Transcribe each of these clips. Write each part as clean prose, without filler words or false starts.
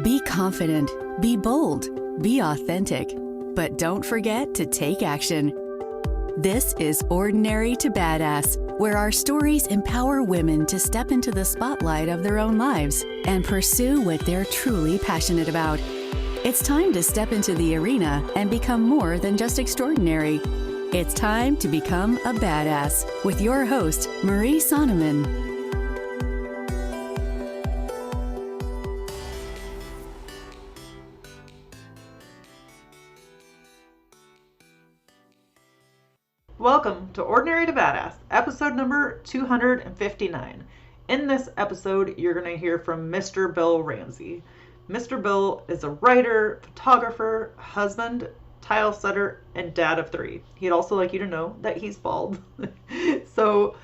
Be confident, be bold, be authentic, but don't forget to take action. This is Ordinary to Badass, where our stories empower women to step into the spotlight of their own lives and pursue what they're truly passionate about. It's time to step into the arena and become more than just extraordinary. It's time to become a badass with your host, Marie Sonneman. Welcome to Ordinary to Badass, episode number 259. In this episode, you're going to hear from Mr. Bill Ramsey. Mr. Bill is a writer, photographer, husband, tile setter, and dad of 3. He'd also like you to know that he's bald. So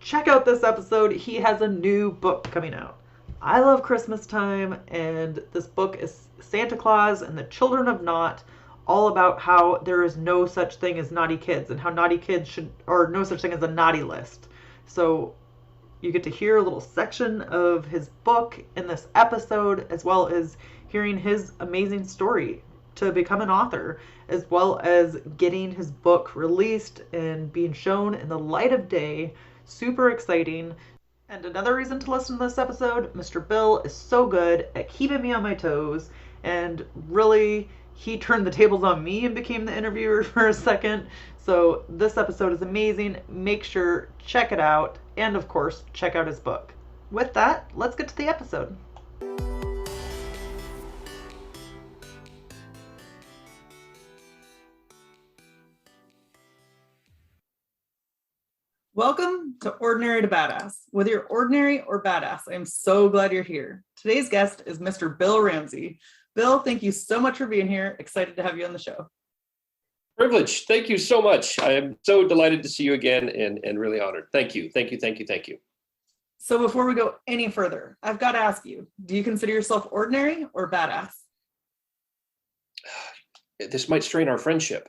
check out this episode. He has a new book coming out. I love Christmas time, and this book is Santa Claus and the Children of Naught, all about how there is no such thing as naughty kids and how naughty kids should, or no such thing as a naughty list. So you get to hear a little section of his book in this episode, as well as hearing his amazing story to become an author, as well as getting his book released and being shown in the light of day. Super exciting. And another reason to listen to this episode, Mr. Bill is so good at keeping me on my toes, and really he turned the tables on me and became the interviewer for a second. So this episode is amazing. Make sure, check it out. And of course, check out his book. With that, let's get to the episode. Welcome to Ordinary to Badass. Whether you're ordinary or badass, I'm so glad you're here. Today's guest is Mr. Bill Ramsey. Bill, thank you so much for being here. Excited to have you on the show. Privilege. Thank you so much. I am so delighted to see you again and really honored. Thank you. Thank you. Thank you. Thank you. So before we go any further, I've got to ask you, do you consider yourself ordinary or badass? This might strain our friendship.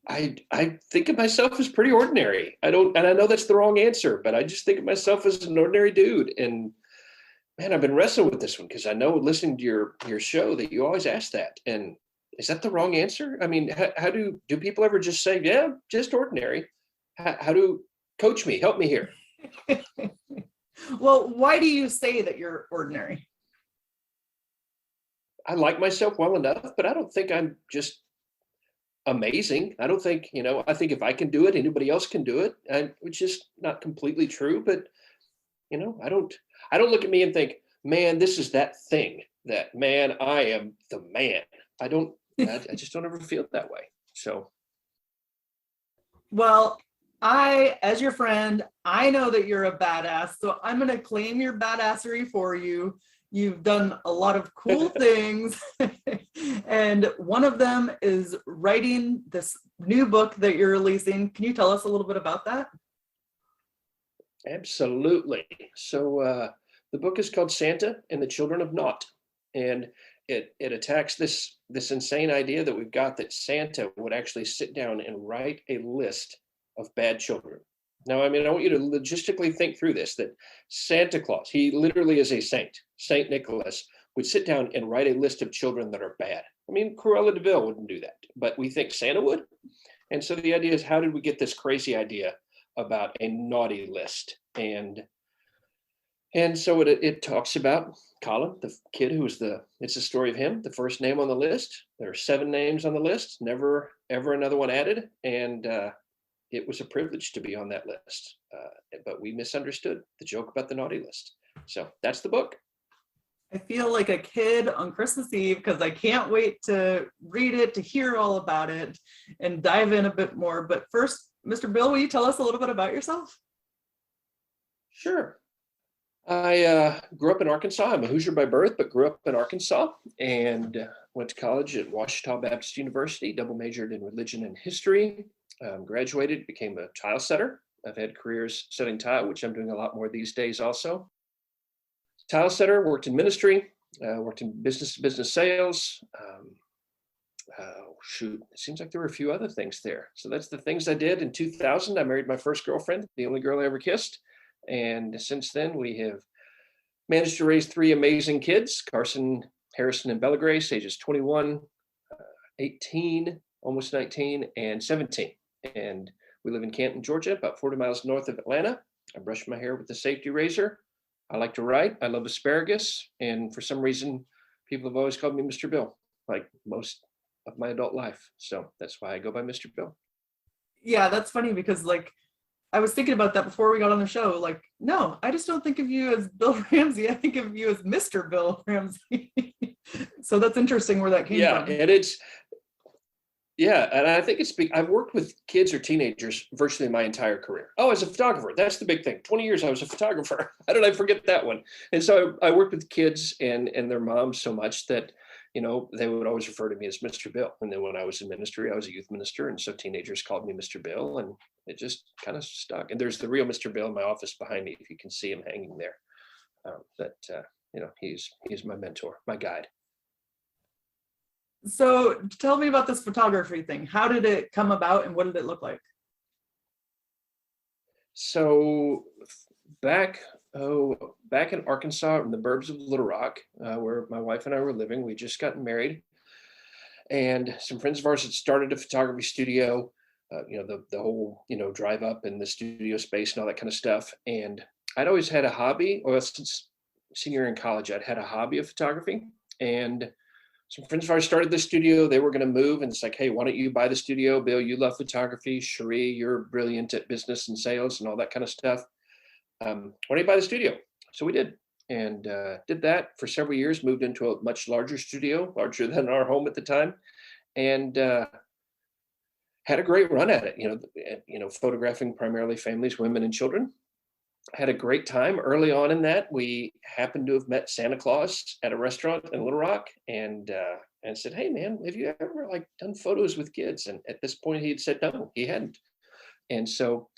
I think of myself as pretty ordinary. I know that's the wrong answer, but I just think of myself as an ordinary dude. And man, I've been wrestling with this one because I know listening to your show that you always ask that. And is that the wrong answer? I mean, how do people ever just say, yeah, just ordinary? How do coach me, help me here? Well, why do you say that you're ordinary? I like myself well enough, but I don't think I'm just amazing. I don't think, I think if I can do it, anybody else can do it. Which is not completely true, but I don't look at me and think, man, this is that thing that, man, I am the man. I just don't ever feel that way. So. Well, as your friend, I know that you're a badass, so I'm going to claim your badassery for you. You've done a lot of cool things, and one of them is writing this new book that you're releasing. Can you tell us a little bit about that? Absolutely. So the book is called Santa and the Children of Naught, and it attacks this insane idea that we've got that Santa would actually sit down and write a list of bad children. Now, I want you to logistically think through this, that Santa Claus, he literally is a saint. Saint Nicholas would sit down and write a list of children that are bad. Cruella de Vil wouldn't do that, but we think Santa would. And so the idea is, how did we get this crazy idea about a naughty list? And so it talks about Colin, the kid it's a story of him, the first name on the list. There are 7 names on the list, never, ever another one added. And it was a privilege to be on that list. But we misunderstood the joke about the naughty list. So that's the book. I feel like a kid on Christmas Eve because I can't wait to read it, to hear all about it, and dive in a bit more. But first, Mr. Bill, will you tell us a little bit about yourself? Sure. I grew up in Arkansas. I'm a Hoosier by birth, but grew up in Arkansas and went to college at Ouachita Baptist University, double majored in religion and history, graduated, became a tile setter. I've had careers setting tile, which I'm doing a lot more these days also. Tile setter, worked in ministry, worked in business sales. It seems like there were a few other things there. So that's the things I did. In 2000, I married my first girlfriend, the only girl I ever kissed. And since then, we have managed to raise 3 amazing kids, Carson, Harrison and Bella Grace, ages 21, 18, almost 19, and 17. And we live in Canton, Georgia, about 40 miles north of Atlanta. I brush my hair with a safety razor. I like to write. I love asparagus. And for some reason, people have always called me Mr. Bill, like most of my adult life. So that's why I go by Mr. Bill. Yeah, that's funny because like I was thinking about that before we got on the show. Like, no, I just don't think of you as Bill Ramsey. I think of you as Mr. Bill Ramsey. So that's interesting where that came from. And I think I've worked with kids or teenagers virtually my entire career. Oh, as a photographer, that's the big thing. 20 years I was a photographer. How did I forget that one? And so I worked with kids and their moms so much that, they would always refer to me as Mr. Bill. And then when I was in ministry, I was a youth minister. And so teenagers called me Mr. Bill, and it just kind of stuck. And there's the real Mr. Bill in my office behind me, if you can see him hanging there. He's my mentor, my guide. So tell me about this photography thing. How did it come about and what did it look like? So back in Arkansas, in the burbs of Little Rock, where my wife and I were living, we just gotten married, and some friends of ours had started a photography studio. The whole drive up in the studio space and all that kind of stuff. And I'd always had a hobby, or since senior in college, I'd had a hobby of photography. And some friends of ours started the studio. They were going to move, and it's like, hey, why don't you buy the studio? Bill, you love photography. Cherie, you're brilliant at business and sales and all that kind of stuff. Why don't you buy the studio? So we did, and did that for several years, moved into a much larger studio, larger than our home at the time, and had a great run at it, photographing primarily families, women, and children. Had a great time. Early on in that, we happened to have met Santa Claus at a restaurant in Little Rock, and said, hey man, have you ever done photos with kids? And at this point he had said no, he hadn't. And so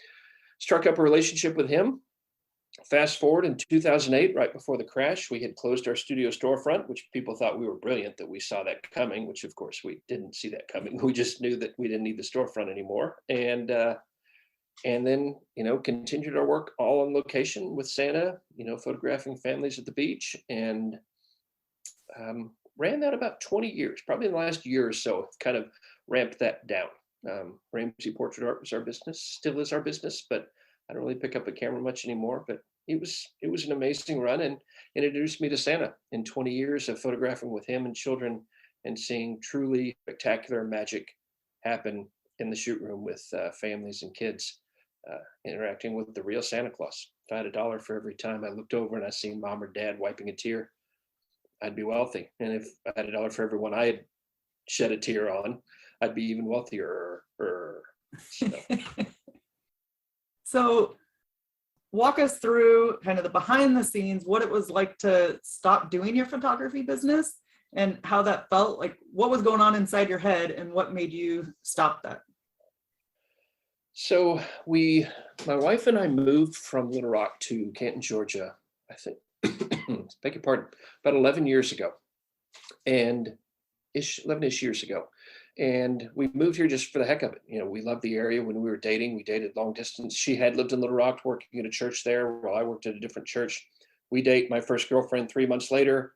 struck up a relationship with him. Fast forward in 2008, right before the crash, we had closed our studio storefront, which people thought we were brilliant that we saw that coming, which of course we didn't see that coming. We just knew that we didn't need the storefront anymore. And then, continued our work all on location with Santa, photographing families at the beach, and ran that about 20 years, probably in the last year or so, kind of ramped that down. Ramsey Portrait Art was our business, still is our business, but I don't really pick up a camera much anymore. But it was an amazing run, and introduced me to Santa in 20 years of photographing with him and children and seeing truly spectacular magic happen in the shoot room with families and kids interacting with the real Santa Claus. If I had $1 for every time I looked over and I seen mom or dad wiping a tear, I'd be wealthy. And if I had $1 for everyone I had shed a tear on, I'd be even wealthier. So walk us through kind of the behind the scenes, what it was like to stop doing your photography business and how that felt. Like, what was going on inside your head and what made you stop that? So my wife and I moved from Little Rock to Canton, Georgia, I think, beg your pardon, about 11 years ago, and 11-ish years ago. And we moved here just for the heck of it. We loved the area. When we were dating, we dated long distance. She had lived in Little Rock, working at a church there, while I worked at a different church. We date. My first girlfriend 3 months later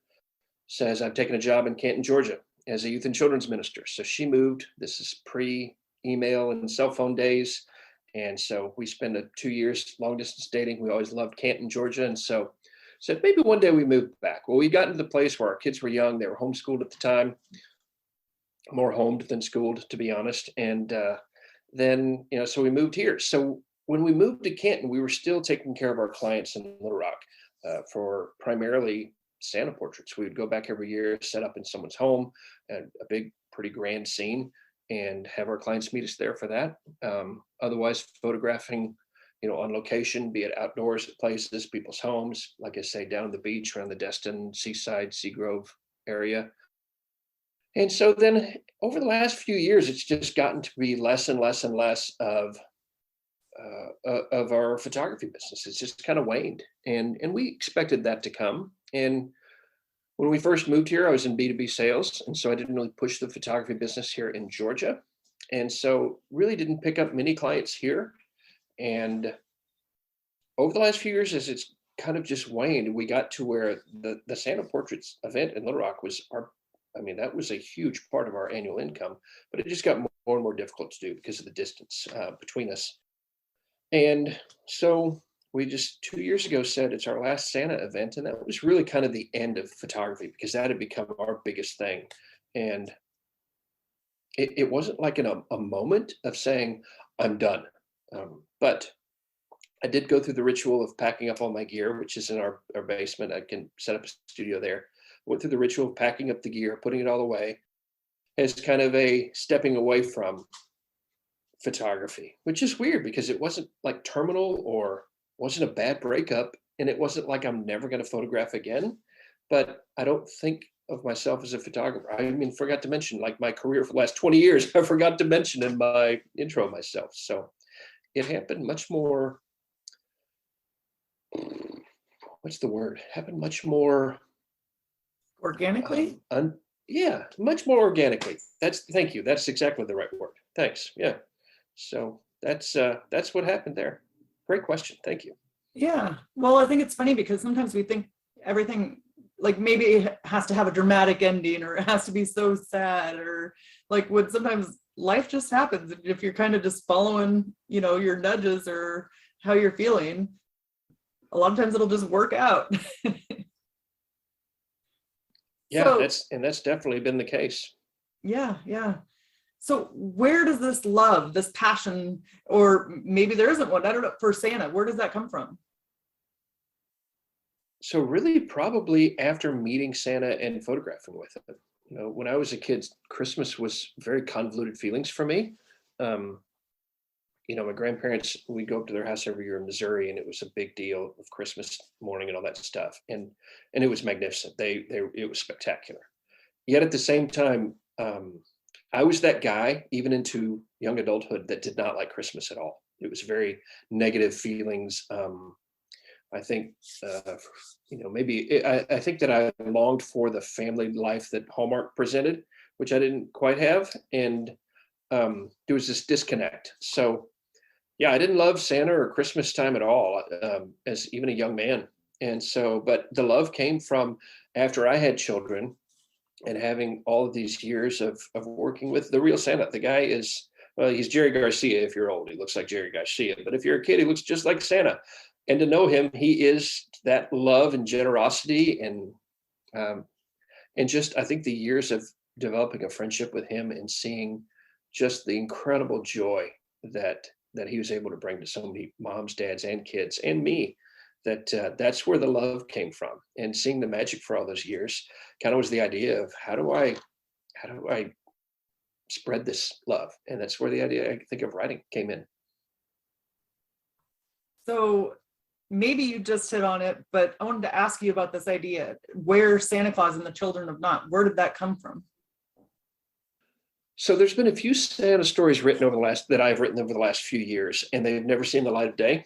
says, I've taken a job in Canton, Georgia as a youth and children's minister. So she moved. This is pre-email and cell phone days. And so we spent 2 years long distance dating. We always loved Canton, Georgia. And so said, maybe one day we moved back. Well, we got into the place where our kids were young. They were homeschooled at the time. More homed than schooled, to be honest. And then, so we moved here. So when we moved to Canton, we were still taking care of our clients in Little Rock for primarily Santa portraits. We would go back every year, set up in someone's home, a big, pretty grand scene, and have our clients meet us there for that. Otherwise, photographing, on location, be it outdoors at places, people's homes, like I say, down the beach, around the Destin, Seaside, Seagrove area. And so then over the last few years, it's just gotten to be less and less and less of our photography business. It's just kind of waned. And we expected that to come. And when we first moved here, I was in B2B sales. And so I didn't really push the photography business here in Georgia. And so really didn't pick up many clients here. And over the last few years, as it's kind of just waned. We got to where the Santa Portraits event in Little Rock was that was a huge part of our annual income, but it just got more and more difficult to do because of the distance between us. And so we just 2 years ago said it's our last Santa event. And that was really kind of the end of photography, because that had become our biggest thing. And it wasn't like in a moment of saying, I'm done. But I did go through the ritual of packing up all my gear, which is in our basement. I can set up a studio there. Went through the ritual of packing up the gear, putting it all away, as kind of a stepping away from photography, which is weird because it wasn't like terminal or wasn't a bad breakup. And it wasn't like I'm never going to photograph again. But I don't think of myself as a photographer. I mean, forgot to mention, like, my career for the last 20 years, I forgot to mention in my intro myself. So it happened much more, what's the word? Happened much more Organically? Yeah, much more organically. Thank you. That's exactly the right word. Thanks. Yeah. So that's what happened there. Great question. Thank you. Yeah. Well, I think it's funny because sometimes we think everything, like, maybe it has to have a dramatic ending, or it has to be so sad, or like, when sometimes life just happens. If you're kind of just following, your nudges or how you're feeling, a lot of times it'll just work out. Yeah, So, that's definitely been the case. yeah. So where does this love, this passion, or maybe there isn't one, I don't know, for Santa, where does that come from? So really, probably after meeting Santa and photographing with him. When I was a kid, Christmas was very convoluted feelings for me. My grandparents, we'd go up to their house every year in Missouri, and it was a big deal of Christmas morning and all that stuff. And it was magnificent. It was spectacular. Yet at the same time, I was that guy, even into young adulthood, that did not like Christmas at all. It was very negative feelings. I think, I think that I longed for the family life that Hallmark presented, which I didn't quite have. And there was this disconnect. So yeah, I didn't love Santa or Christmas time at all, as even a young man. And so, but the love came from after I had children and having all of these years of working with the real Santa. The guy is, well, he's Jerry Garcia. If you're old, he looks like Jerry Garcia. But if you're a kid, he looks just like Santa. And to know him, he is that love and generosity, and just, I think, the years of developing a friendship with him and seeing just the incredible joy that he was able to bring to so many moms, dads, and kids, and me, that's where the love came from. And seeing the magic for all those years kind of was the idea of how do I spread this love? And that's where the idea, I think, of writing came in. So maybe you just hit on it, but I wanted to ask you about this idea, where Santa Claus and the Children of Naught, where did that come from? So there's been a few Santa stories that I've written over the last few years, and they've never seen the light of day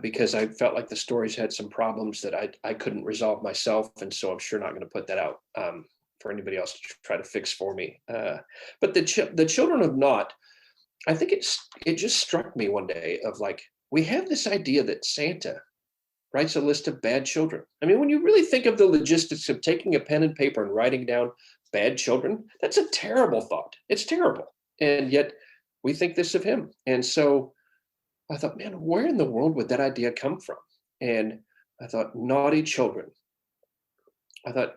because I felt like the stories had some problems that I couldn't resolve myself. And so I'm sure not going to put that out for anybody else to try to fix for me. But the Children of Naught, I think it just struck me one day of, like, we have this idea that Santa writes a list of bad children. I mean, when you really think of the logistics of taking a pen and paper and writing down bad children, that's a terrible thought. It's terrible. And yet we think this of him. And so I thought, man, where in the world would that idea come from? And I thought, naughty children. I thought,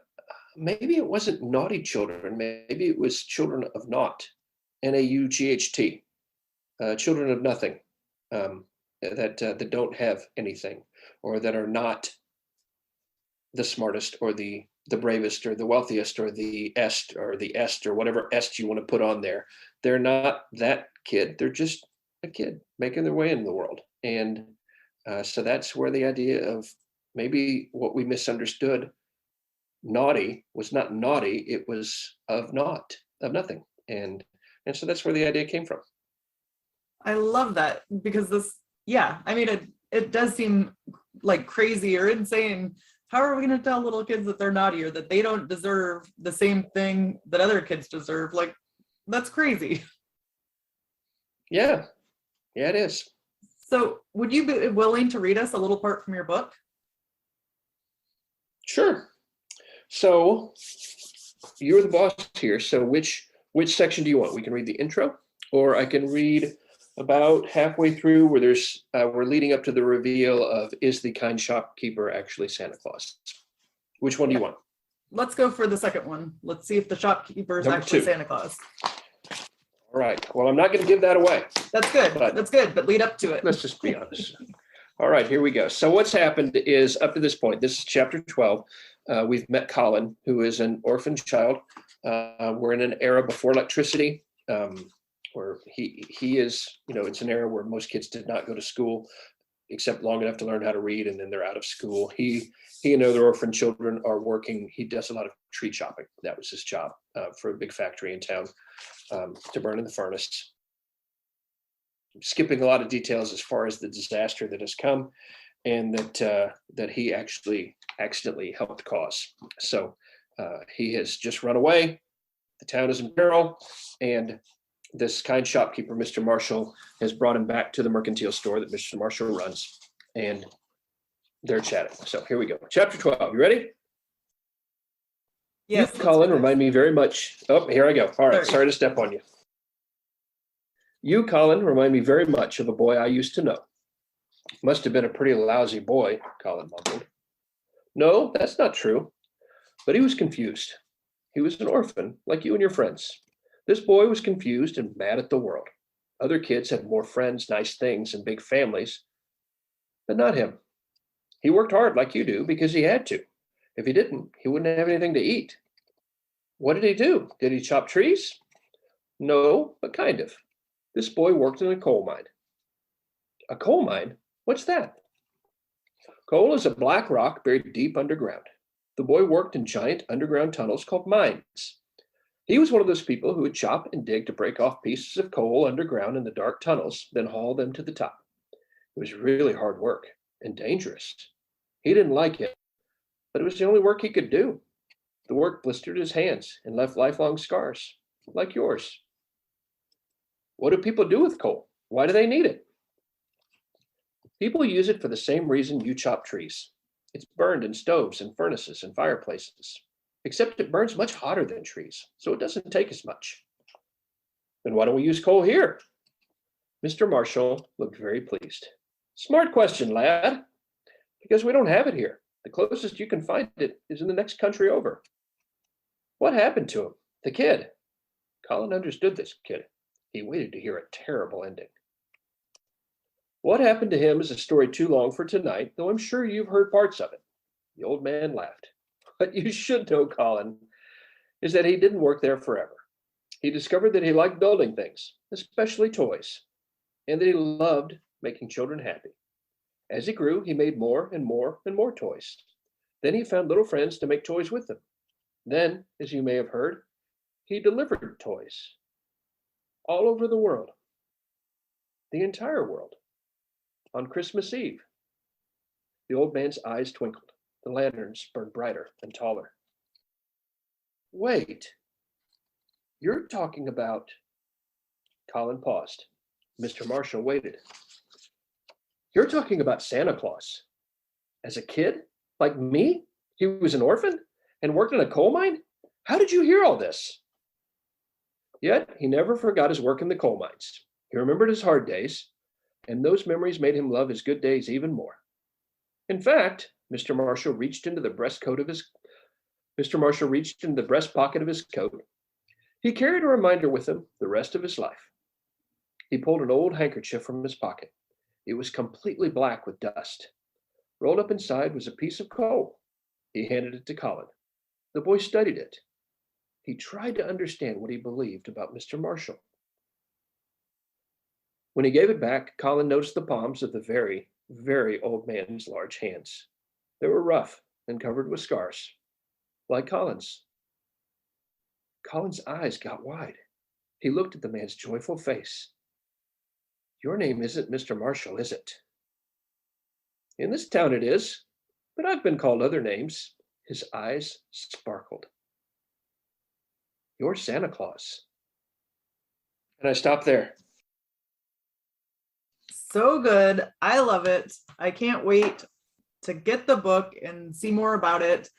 maybe it wasn't naughty children. Maybe it was Children of Naught, N-A-U-G-H-T, children of nothing, that don't have anything, or that are not the smartest or the bravest or the wealthiest or the est or whatever est you want to put on there. They're not that kid. They're just a kid making their way in the world. And so that's where the idea of maybe what we misunderstood, naughty, was not naughty. It was of naught, of nothing. And so that's where the idea came from. I love that, because it does seem like crazy or insane. How are we going to tell little kids that they're naughty, or that they don't deserve the same thing that other kids deserve? Like, that's crazy. Yeah, it is. So would you be willing to read us a little part from your book? Sure. So you're the boss here. So which section do you want? We can read the intro, or I can read about halfway through where we're leading up to the reveal of, is the kind shopkeeper actually Santa Claus? Which one do you want? Let's go for the second one. Let's see if the shopkeeper is Number actually 2. Santa Claus. All right. Well, I'm not going to give that away. That's good. But That's good. But lead up to it. Let's just be honest. All right, here we go. So what's happened is, up to this point, this is chapter 12. We've met Colin, who is an orphan child. We're in an era before electricity, where he is, it's an era where most kids did not go to school except long enough to learn how to read, and then they're out of school. He and other orphan children are working. He does a lot of treat shopping. That was his job for a big factory in town, to burn in the furnace. Skipping a lot of details as far as the disaster that has come, and that he actually accidentally helped cause. So he has just run away. The town is in peril, and this kind shopkeeper, Mr. Marshall, has brought him back to the mercantile store that Mr. Marshall runs, and they're chatting. So here we go. Chapter 12. You ready? Yes. You, Colin, remind me very much. Oh, here I go. All right. Sorry to step on you. You, Colin, remind me very much of a boy I used to know. Must have been a pretty lousy boy, Colin mumbled. No, that's not true. But he was confused. He was an orphan, like you and your friends. This boy was confused and mad at the world. Other kids had more friends, nice things, and big families, but not him. He worked hard like you do because he had to. If he didn't, he wouldn't have anything to eat. What did he do? Did he chop trees? No, but kind of. This boy worked in a coal mine. A coal mine? What's that? Coal is a black rock buried deep underground. The boy worked in giant underground tunnels called mines. He was one of those people who would chop and dig to break off pieces of coal underground in the dark tunnels, then haul them to the top. It was really hard work and dangerous. He didn't like it, but it was the only work he could do. The work blistered his hands and left lifelong scars, like yours. What do people do with coal? Why do they need it? People use it for the same reason you chop trees. It's burned in stoves and furnaces and fireplaces, except it burns much hotter than trees, so it doesn't take as much. Then why don't we use coal here? Mr. Marshall looked very pleased. Smart question, lad. Because we don't have it here. The closest you can find it is in the next country over. What happened to him? The kid. Colin understood this kid. He waited to hear a terrible ending. What happened to him is a story too long for tonight, though I'm sure you've heard parts of it. The old man laughed. What you should know, Colin, is that he didn't work there forever. He discovered that he liked building things, especially toys, and that he loved making children happy. As he grew, he made more and more and more toys. Then he found little friends to make toys with them. Then, as you may have heard, he delivered toys all over the world, the entire world, on Christmas Eve. The old man's eyes twinkled. The lanterns burned brighter and taller. Wait, you're talking about... Colin paused. Mr. Marshall waited. You're talking about Santa Claus. As a kid? Like me? He was an orphan and worked in a coal mine? How did you hear all this? Yet he never forgot his work in the coal mines. He remembered his hard days, and those memories made him love his good days even more. In fact, Mr. Marshall reached into the breast pocket of his coat. He carried a reminder with him the rest of his life. He pulled an old handkerchief from his pocket. It was completely black with dust. Rolled up inside was a piece of coal. He handed it to Colin. The boy studied it. He tried to understand what he believed about Mr. Marshall. When he gave it back, Colin noticed the palms of the very, very old man's large hands. They were rough and covered with scars, like Colin's. Colin's eyes got wide. He looked at the man's joyful face. Your name isn't Mr. Marshall, is it? In this town it is, but I've been called other names. His eyes sparkled. You're Santa Claus. And I stopped there. So good. I love it. I can't wait to get the book and see more about it.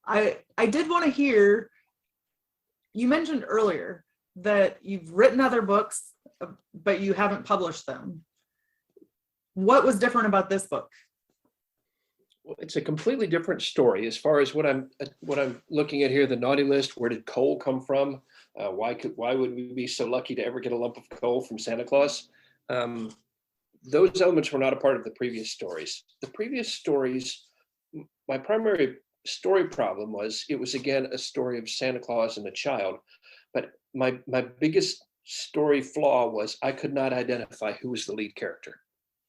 I did want to hear, you mentioned earlier that you've written other books, but you haven't published them. What was different about this book? Well, it's a completely different story as far as what I'm looking at here. The naughty list. Where did coal come from? Why would we be so lucky to ever get a lump of coal from Santa Claus? Those elements were not a part of the previous stories. The previous stories, my primary story problem was it was again a story of Santa Claus and a child, but my biggest story flaw was I could not identify who was the lead character.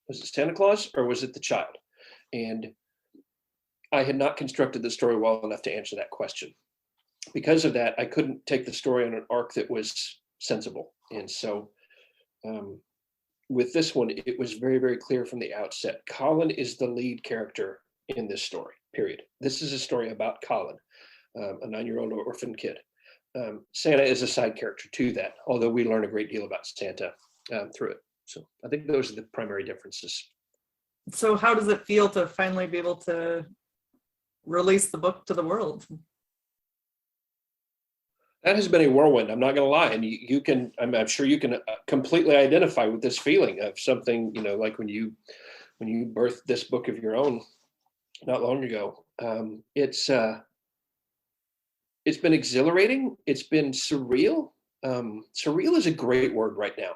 Was it Santa Claus or was it the child? And I had not constructed the story well enough to answer that question. Because of that, I couldn't take the story on an arc that was sensible. And so with this one, it was very, very clear from the outset. Colin is the lead character in this story, period. This is a story about Colin, a 9-year-old orphan kid. Santa is a side character to that, although we learn a great deal about Santa through it. So I think those are the primary differences. So how does it feel to finally be able to release the book to the world? That has been a whirlwind. I'm not going to lie, and you can. I'm sure you can completely identify with this feeling of something. Like when you birthed this book of your own not long ago. It's been exhilarating. It's been surreal. Surreal is a great word right now.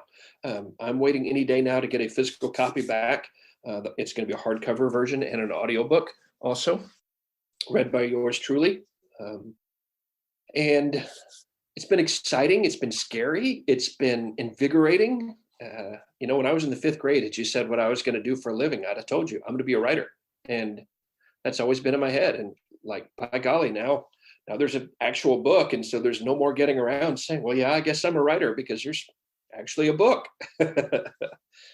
I'm waiting any day now to get a physical copy back. It's going to be a hardcover version and an audiobook also, read by yours truly. And it's been exciting. It's been scary. It's been invigorating. When I was in the 5th grade, if you said what I was going to do for a living, I'd have told you I'm going to be a writer. And that's always been in my head. And like, by golly, now there's an actual book. And so there's no more getting around saying, well, yeah, I guess I'm a writer because there's actually a book.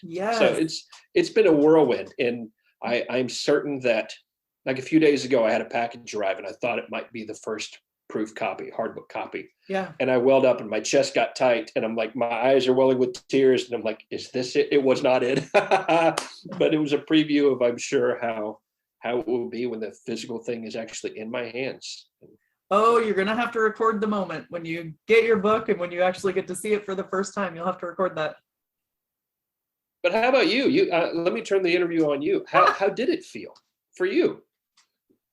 Yeah. So it's been a whirlwind. And I'm certain that like a few days ago, I had a package arrive and I thought it might be the first proof copy, hardbook copy. Yeah. And I welled up and my chest got tight and I'm like, my eyes are welling with tears. And I'm like, is this it? It was not it. But it was a preview of, I'm sure, how it will be when the physical thing is actually in my hands. Oh, you're going to have to record the moment when you get your book and when you actually get to see it for the first time. You'll have to record that. But how about you? Let me turn the interview on you. How did it feel for you?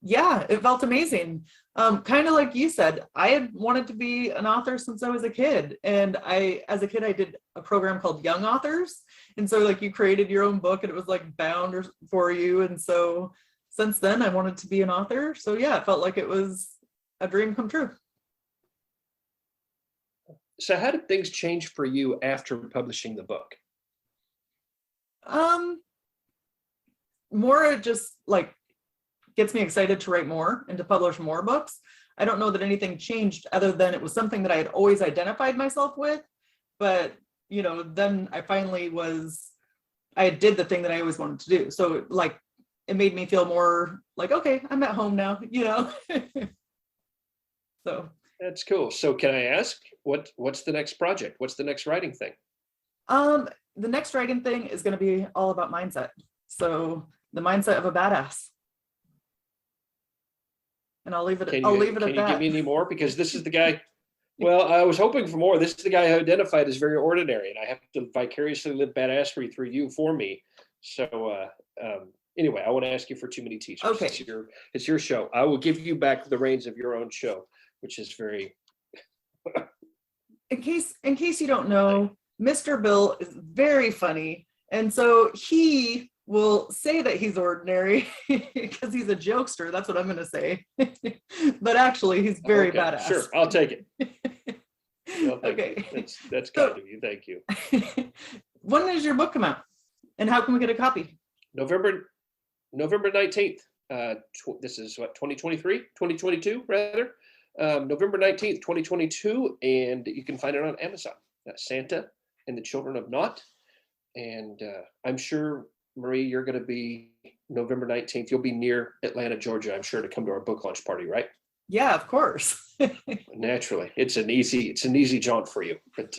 Yeah, it felt amazing. Kind of like you said, I had wanted to be an author since I was a kid. And as a kid, I did a program called Young Authors. And so like you created your own book and it was like bound for you. And so since then I wanted to be an author. So yeah, it felt like it was a dream come true. So how did things change for you after publishing the book? More just like gets me excited to write more and to publish more books. I don't know that anything changed other than it was something that I had always identified myself with. But, then I did the thing that I always wanted to do. So like, it made me feel more like, okay, I'm at home now, So. That's cool. So can I ask, what's the next project? What's the next writing thing? The next writing thing is going to be all about mindset. So the mindset of a badass. And I'll leave it at that. Can you give me any more? Because this is the guy, well, I was hoping for more. This is the guy who identified as very ordinary, and I have to vicariously live badassery through you for me. So anyway, I want to ask you for too many teachers. Okay. It's your show. I will give you back the reins of your own show, which is very... In case you don't know, Mr. Bill is very funny. And so he will say that he's ordinary because he's a jokester. That's what I'm going to say. But actually, he's very badass. Sure, I'll take it. Okay. That's kind of you. Thank you. When does your book come out? And how can we get a copy? November 19th. This is what, 2022 rather. November 19th, 2022. And you can find it on Amazon. Santa and the Children of Naught. And I'm sure, Marie, you're going to be November 19th. You'll be near Atlanta, Georgia, I'm sure, to come to our book launch party, right? Yeah, of course. Naturally. It's an easy jaunt for you. But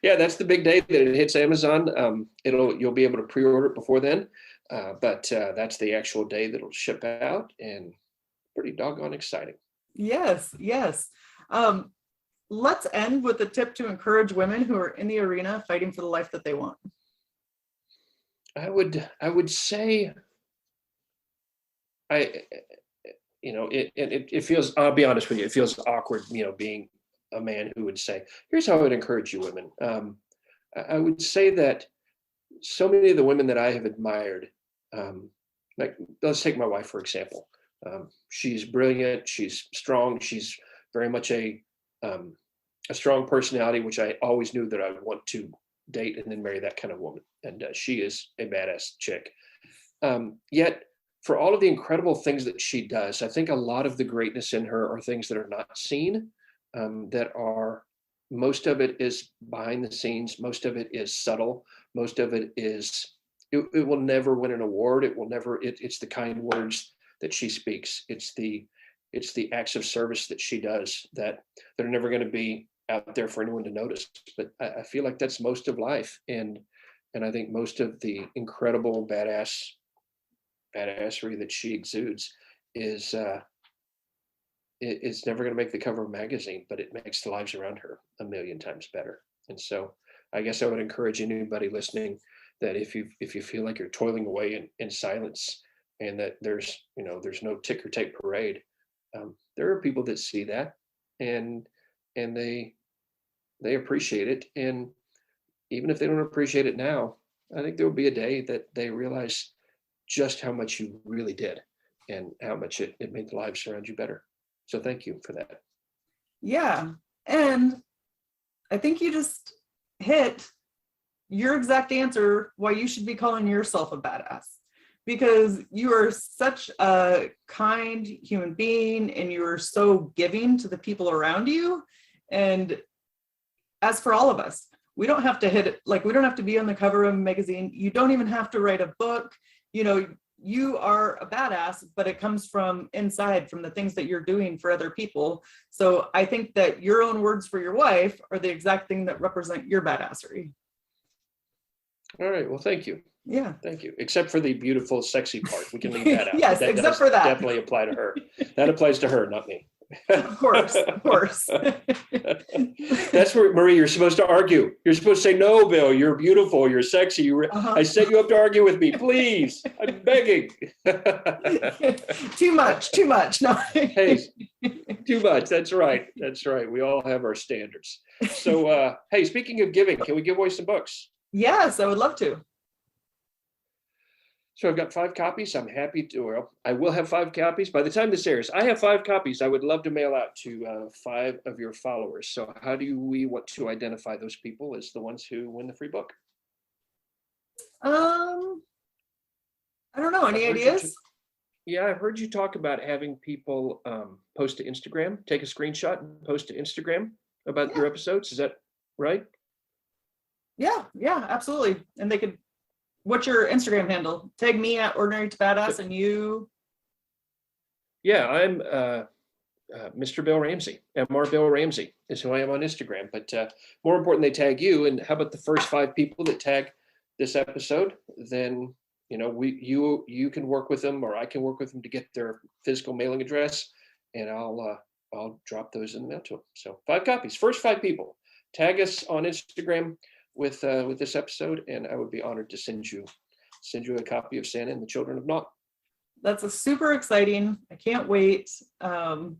yeah, that's the big day that it hits Amazon. You'll be able to pre-order it before then. But that's the actual day that'll ship out, and pretty doggone exciting. Yes, yes. Let's end with a tip to encourage women who are in the arena fighting for the life that they want. I would say, it feels, I'll be honest with you, it feels awkward, being a man who would say, here's how I would encourage you women. I would say that so many of the women that I have admired, like, let's take my wife, for example. She's brilliant. She's strong. She's very much a strong personality, which I always knew that I would want to date and then marry that kind of woman. And she is a badass chick. Yet, for all of the incredible things that she does, I think a lot of the greatness in her are things that are not seen, most of it is behind the scenes. Most of it is subtle. Most of it is, it will never win an award. It will never, it's the kind words that she speaks. It's the acts of service that she does that are never going to be out there for anyone to notice. But I feel like that's most of life. And I think most of the incredible badassery that she exudes is it's never going to make the cover of a magazine, but it makes the lives around her a million times better. And so I guess I would encourage anybody listening that if you feel like you're toiling away in silence, and that there's no ticker tape parade, there are people that see that, and they appreciate it. And even if they don't appreciate it now, I think there will be a day that they realize just how much you really did and how much it made the lives around you better. So thank you for that. Yeah. And I think you just hit your exact answer why you should be calling yourself a badass, because you are such a kind human being and you are so giving to the people around you. And as for all of us, we don't have to hit it, like, we don't have to be on the cover of a magazine. You don't even have to write a book. You are a badass, but it comes from inside, from the things that you're doing for other people. So I think that your own words for your wife are the exact thing that represent your badassery. All right. Well, thank you. Yeah. Thank you. Except for the beautiful, sexy part. We can leave that out. Yes, that except for that. Definitely apply to her. That applies to her, not me. Of course. That's where, Marie, you're supposed to argue. You're supposed to say, no, Bill, you're beautiful. You're sexy. I set you up to argue with me. Please. I'm begging. Too much. No. Hey, too much. That's right. We all have our standards. So, hey, speaking of giving, can we give away some books? Yes, I would love to. So I've got 5 copies. I'm happy to, well, I will have 5 copies. By the time this airs, I have 5 copies I would love to mail out to 5 of your followers. So how do we want to identify those people as the ones who win the free book? I don't know. Any ideas? Yeah, I've heard you talk about having people post to Instagram, take a screenshot and post to Instagram about your episodes. Is that right? Yeah, absolutely. And they could, what's your Instagram handle? Tag me at Ordinary to Badass, and you. Yeah, I'm Mr. Bill Ramsey. MR Bill Ramsey is who I am on Instagram. But more important, they tag you. And how about the first 5 people that tag this episode? Then you can work with them, or I can work with them to get their physical mailing address, and I'll drop those in the mail to them. So 5 copies. First 5 people tag us on Instagram with this episode, and I would be honored to send you a copy of Santa and the Children of Naught. That's a super exciting. I can't wait. Don't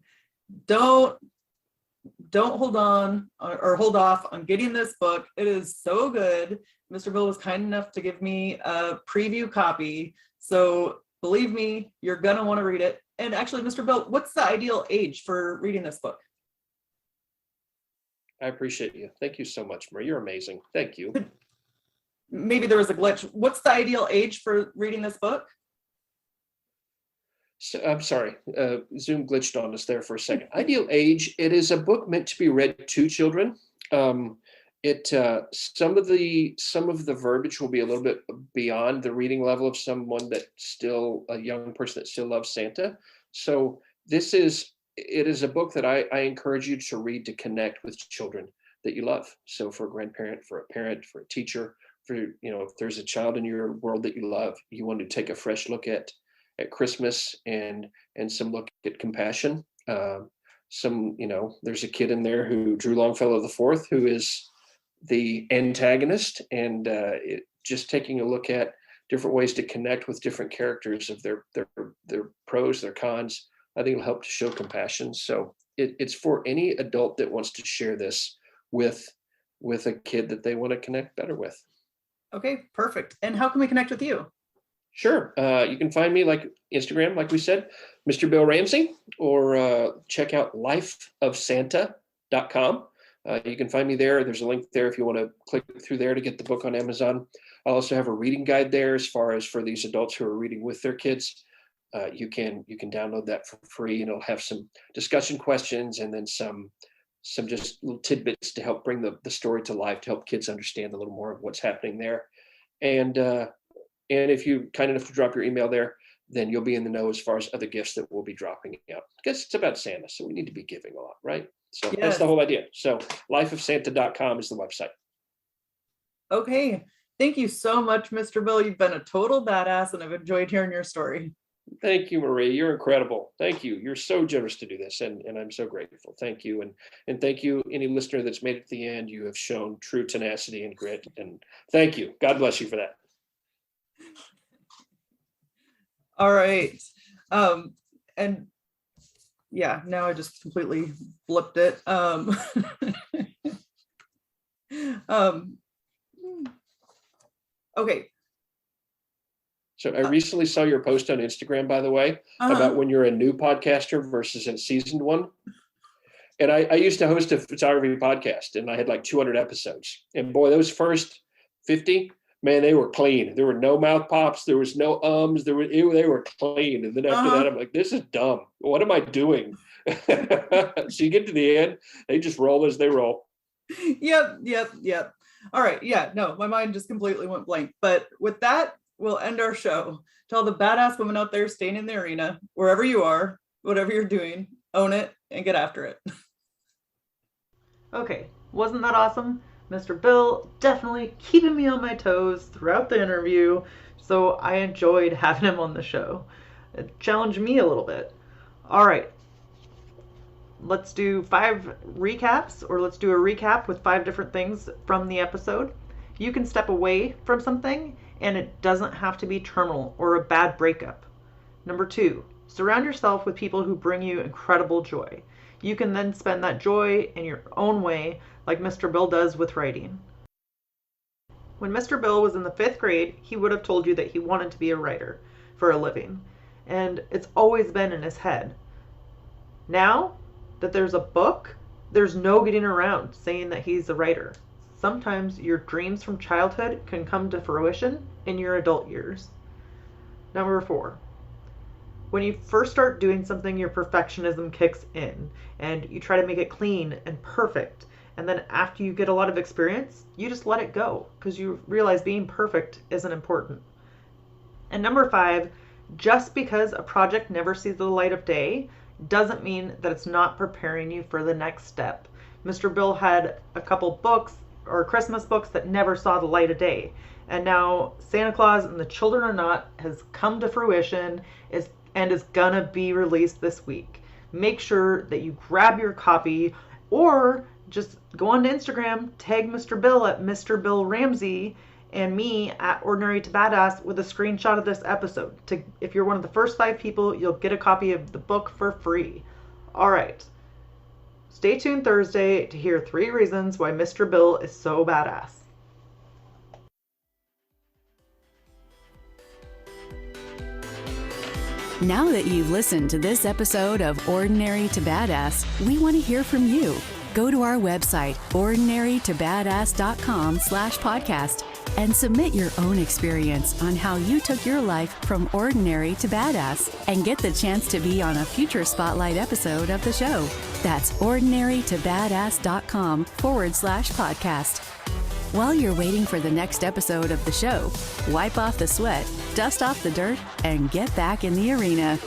hold on or hold off on getting this book. It is so good. Mr. Bill was kind enough to give me a preview copy. So believe me, you're gonna want to read it. And actually, Mr. Bill, what's the ideal age for reading this book? I appreciate you. Thank you so much, Marie. You're amazing. Thank you. Maybe there was a glitch. What's the ideal age for reading this book? So, I'm sorry, Zoom glitched on us there for a second. Ideal age, it is a book meant to be read to children. Some of the verbiage will be a little bit beyond the reading level of someone a young person that still loves Santa. So it is a book that I encourage you to read to connect with children that you love. So for a grandparent, for a parent, for a teacher, if there's a child in your world that you love, you want to take a fresh look at Christmas and some look at compassion. There's a kid in there who Drew Longfellow IV, who is the antagonist, and just taking a look at different ways to connect with different characters of their pros, their cons. I think it'll help to show compassion. So it's for any adult that wants to share this with a kid that they want to connect better with. Okay, perfect. And how can we connect with you? Sure. You can find me like Instagram, like we said, Mr. Bill Ramsey, or check out lifeofsanta.com. You can find me there. There's a link there if you want to click through there to get the book on Amazon. I also have a reading guide there as far as for these adults who are reading with their kids. You can download that for free, and it'll have some discussion questions and then some just little tidbits to help bring the story to life, to help kids understand a little more of what's happening there. And if you're kind enough to drop your email there, then you'll be in the know as far as other gifts that we'll be dropping out. Because it's about Santa, so we need to be giving a lot, right? So That's the whole idea. So lifeofsanta.com is the website. Okay. Thank you so much, Mr. Bill. You've been a total badass, and I've enjoyed hearing your story. Thank you, Marie. You're incredible. Thank you. You're so generous to do this, and I'm so grateful. Thank you. And thank you, any listener that's made it to the end. You have shown true tenacity and grit, and thank you. God bless you for that. All right. And yeah, now I just completely flipped it. Okay. So I recently saw your post on Instagram, by the way, about when you're a new podcaster versus a seasoned one. And I used to host a photography podcast, and I had like 200 episodes. And boy, those first 50, man, they were clean. There were no mouth pops. There was no ums. They were clean. And then after that, I'm like, this is dumb. What am I doing? So you get to the end, they just roll as they roll. Yep. All right. Yeah, no, my mind just completely went blank. But with that, we'll end our show. To all the badass women out there staying in the arena, wherever you are, whatever you're doing, own it and get after it. Okay, wasn't that awesome? Mr. Bill definitely keeping me on my toes throughout the interview, so I enjoyed having him on the show. It challenged me a little bit. All right, let's do 5 recaps, or let's do a recap with 5 different things from the episode. You can step away from something, and it doesn't have to be terminal or a bad breakup. Number 2, surround yourself with people who bring you incredible joy. You can then spend that joy in your own way, like Mr. Bill does with writing. When Mr. Bill was in the 5th grade, he would have told you that he wanted to be a writer for a living, and it's always been in his head. Now that there's a book, there's no getting around saying that he's a writer. Sometimes your dreams from childhood can come to fruition in your adult years. Number 4. When you first start doing something, your perfectionism kicks in, and you try to make it clean and perfect. And then after you get a lot of experience, you just let it go, because you realize being perfect isn't important. And number 5, just because a project never sees the light of day doesn't mean that it's not preparing you for the next step. Mr. Bill had a couple books or Christmas books that never saw the light of day. And now Santa Claus and the Children of Naught has come to fruition and is gonna be released this week. Make sure that you grab your copy, or just go on to Instagram, tag Mr. Bill at Mr. Bill Ramsey and me at Ordinary to Badass with a screenshot of this episode. If you're one of the first 5 people, you'll get a copy of the book for free. All right. Stay tuned Thursday to hear 3 reasons why Mr. Bill is so badass. Now that you've listened to this episode of Ordinary to Badass, we want to hear from you. Go to our website, ordinarytobadass.com/podcast, and submit your own experience on how you took your life from ordinary to badass, and get the chance to be on a future spotlight episode of the show. That's ordinarytobadass.com/podcast. While you're waiting for the next episode of the show, wipe off the sweat, dust off the dirt, and get back in the arena.